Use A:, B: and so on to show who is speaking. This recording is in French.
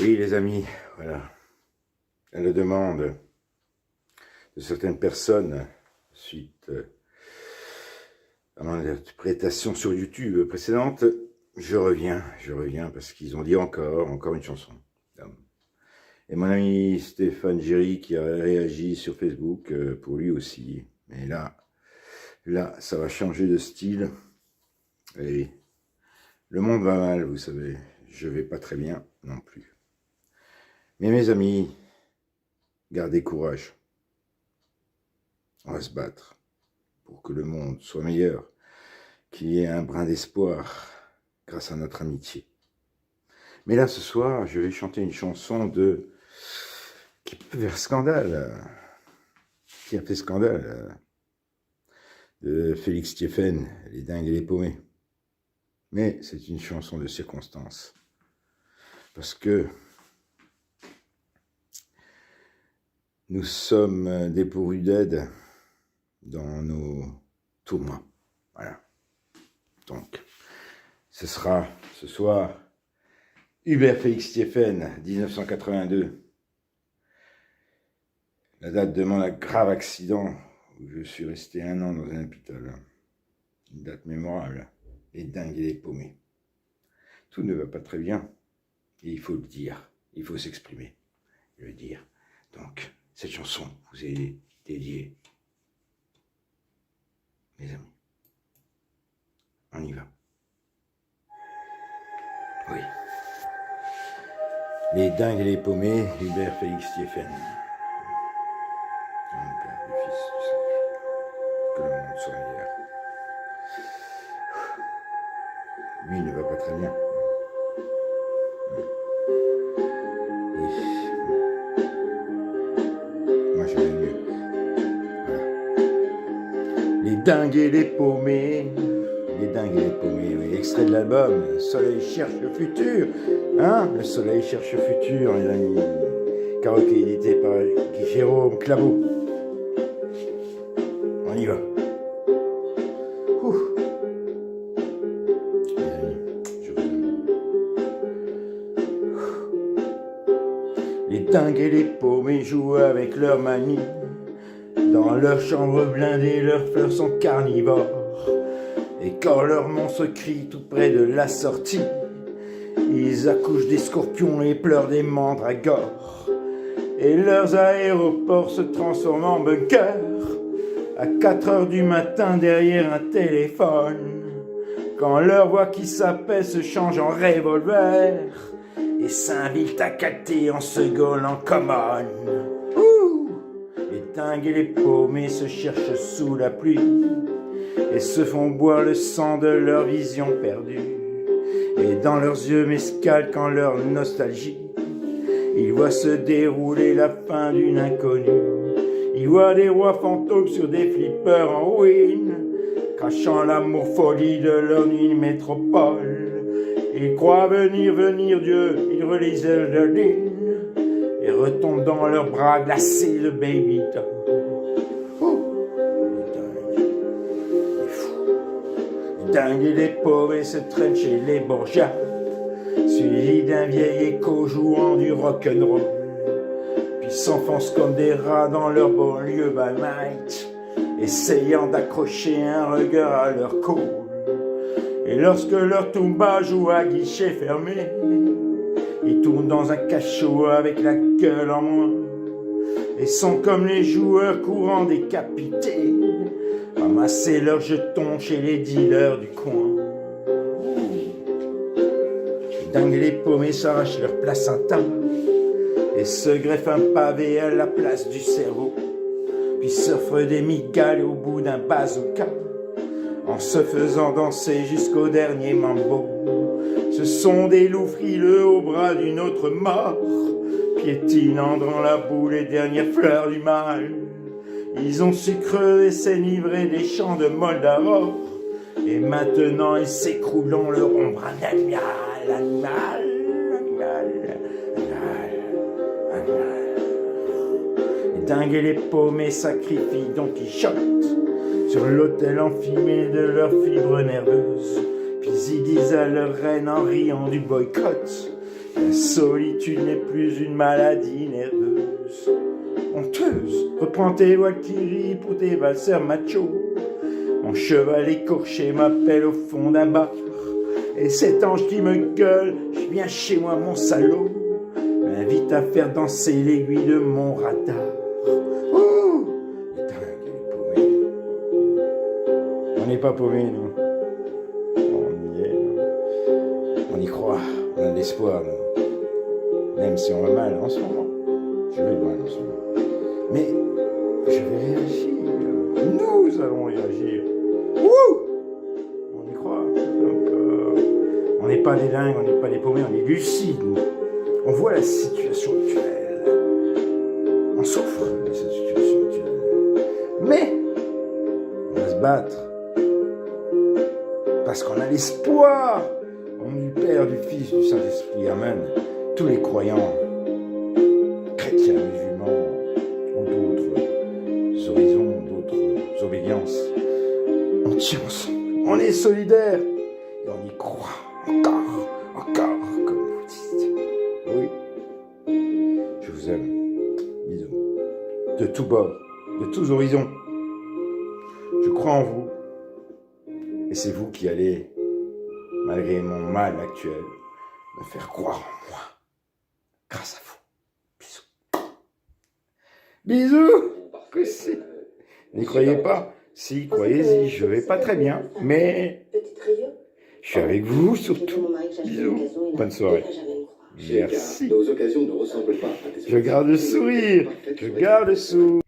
A: Oui, les amis, voilà. À la demande de certaines personnes, suite à mon interprétation sur YouTube précédente, je reviens parce qu'ils ont dit encore une chanson. Et mon ami Stéphane Géry qui a réagi sur Facebook pour lui aussi. Mais là, ça va changer de style. Et le monde va mal, vous savez. Je vais pas très bien non plus. Mais mes amis, gardez courage. On va se battre pour que le monde soit meilleur, qu'il y ait un brin d'espoir grâce à notre amitié. Mais là, ce soir, je vais chanter une chanson qui peut faire scandale, qui a fait scandale, de Félix Thiéfaine, Les Dingues et les Paumés. Mais c'est une chanson de circonstance. Parce que nous sommes dépourvus d'aide dans nos tourments. Voilà. Donc, ce sera ce soir Hubert Félix Thiéfaine, 1982. La date de mon grave accident où je suis resté 1 an dans un hôpital. Une date mémorable. Les dingues et les paumés. Tout ne va pas très bien. Et il faut le dire. Il faut s'exprimer. Le dire. Donc, cette chanson vous est dédiée. Mes amis. On y va. Oui. Les dingues et les paumés, Hubert Félix Thiéfaine. Du Père, du Fils, du Saint-Esprit. Que le monde soit meilleur. Lui, il ne va pas très bien. Oui. Moi, je vais mieux. Voilà. Les dingues et les paumés. Les dingues et les paumés, oui. Extrait de l'album Le Soleil cherche le futur. Hein? Le Soleil cherche le futur, mes amis. Karaoké édité par Jérôme Claveau. On y va. Ouh. Mes amis, je vous aime. Les dingues et les paumés jouent avec leur manie. Dans leur chambre blindée, leurs fleurs sont carnivores. Et quand leurs monstres crient tout près de la sortie, ils accouchent des scorpions et pleurent des mandragores. Et leurs aéroports se transforment en bunkers à 4 heures du matin derrière un téléphone. Quand leur voix qui s'apaise se change en revolver et s'invite à capter en se gaulant common. Les dingues et les paumés se cherchent sous la pluie et se font boire le sang de leur vision perdue. Et dans leurs yeux mescales quand leur nostalgie, ils voient se dérouler la fin d'une inconnue. Ils voient des rois fantômes sur des flippers en ruine, cachant l'amour folie de leur nuit métropole. Ils croient venir Dieu, ils relisent leur ligne et retombent dans leurs bras glacés de baby doll. Les dingues et les paumés se traînent chez les bourgeois, suivis d'un vieil écho jouant du rock'n'roll, puis s'enfoncent comme des rats dans leur banlieue by night, essayant d'accrocher un regard à leur cou. Et lorsque leur tumba joue à guichet fermé, ils tournent dans un cachot avec la gueule en moins, et sont comme les joueurs courants décapités, ramasser leurs jetons chez les dealers du coin. Les dingues et les paumés s'arrachent leur placenta et se greffent un pavé à la place du cerveau, puis s'offrent des migales au bout d'un bazooka, en se faisant danser jusqu'au dernier mambo. Ce sont des loups frileux au bras d'une autre mort, piétinant dans la boue les dernières fleurs du mal. Ils ont su crever, s'enivrer des champs de Moldavor, et maintenant ils s'écroulent dans leur ombre animal. Les dingues et les paumés sacrifient Don Quichotte sur l'autel enfumé de leurs fibres nerveuses, puis ils disent à leur reine en riant du boycott La solitude n'est plus une maladie nerveuse. Honteuse, reprends tes Valkyries pour tes valseurs machos. Mon cheval écorché m'appelle au fond d'un bar. Et cet ange qui me gueule, je viens chez moi mon salaud, m'invite à faire danser l'aiguille de mon radar. Oh, putain, elle est paumée. On n'est pas paumé, nous. On y est, nous. On y croit, on a de l'espoir, nous. Même si on va mal en ce moment. Je vais mal en ce moment. Mais je vais réagir. Nous allons réagir. Wouh! On y croit. Donc, on n'est pas des dingues, on n'est pas des paumés, on est lucides. On voit la situation actuelle. On souffre de cette situation actuelle. Mais on va se battre. Parce qu'on a l'espoir. Au nom du Père, du Fils, du Saint-Esprit. Amen. Tous les croyants, chrétiens, musulmans, ou d'autres horizons, d'autres obédiences, on tient ensemble. On est solidaires. Et on y croit. Encore, comme vous dites. Oui. Je vous aime. Bisous. De tous bords, de tous horizons. Je crois en vous. Et c'est vous qui allez, malgré mon mal actuel, me faire croire en moi. Grâce à vous. Bisous. Bisous. N'y croyez pas. Si, croyez-y. Je vais pas très bien. Mais je suis avec vous surtout. Bisous. Bonne soirée. Merci.
B: Nos occasions ne ressemblent pas à des
A: Je garde le sourire. Je garde le sourire.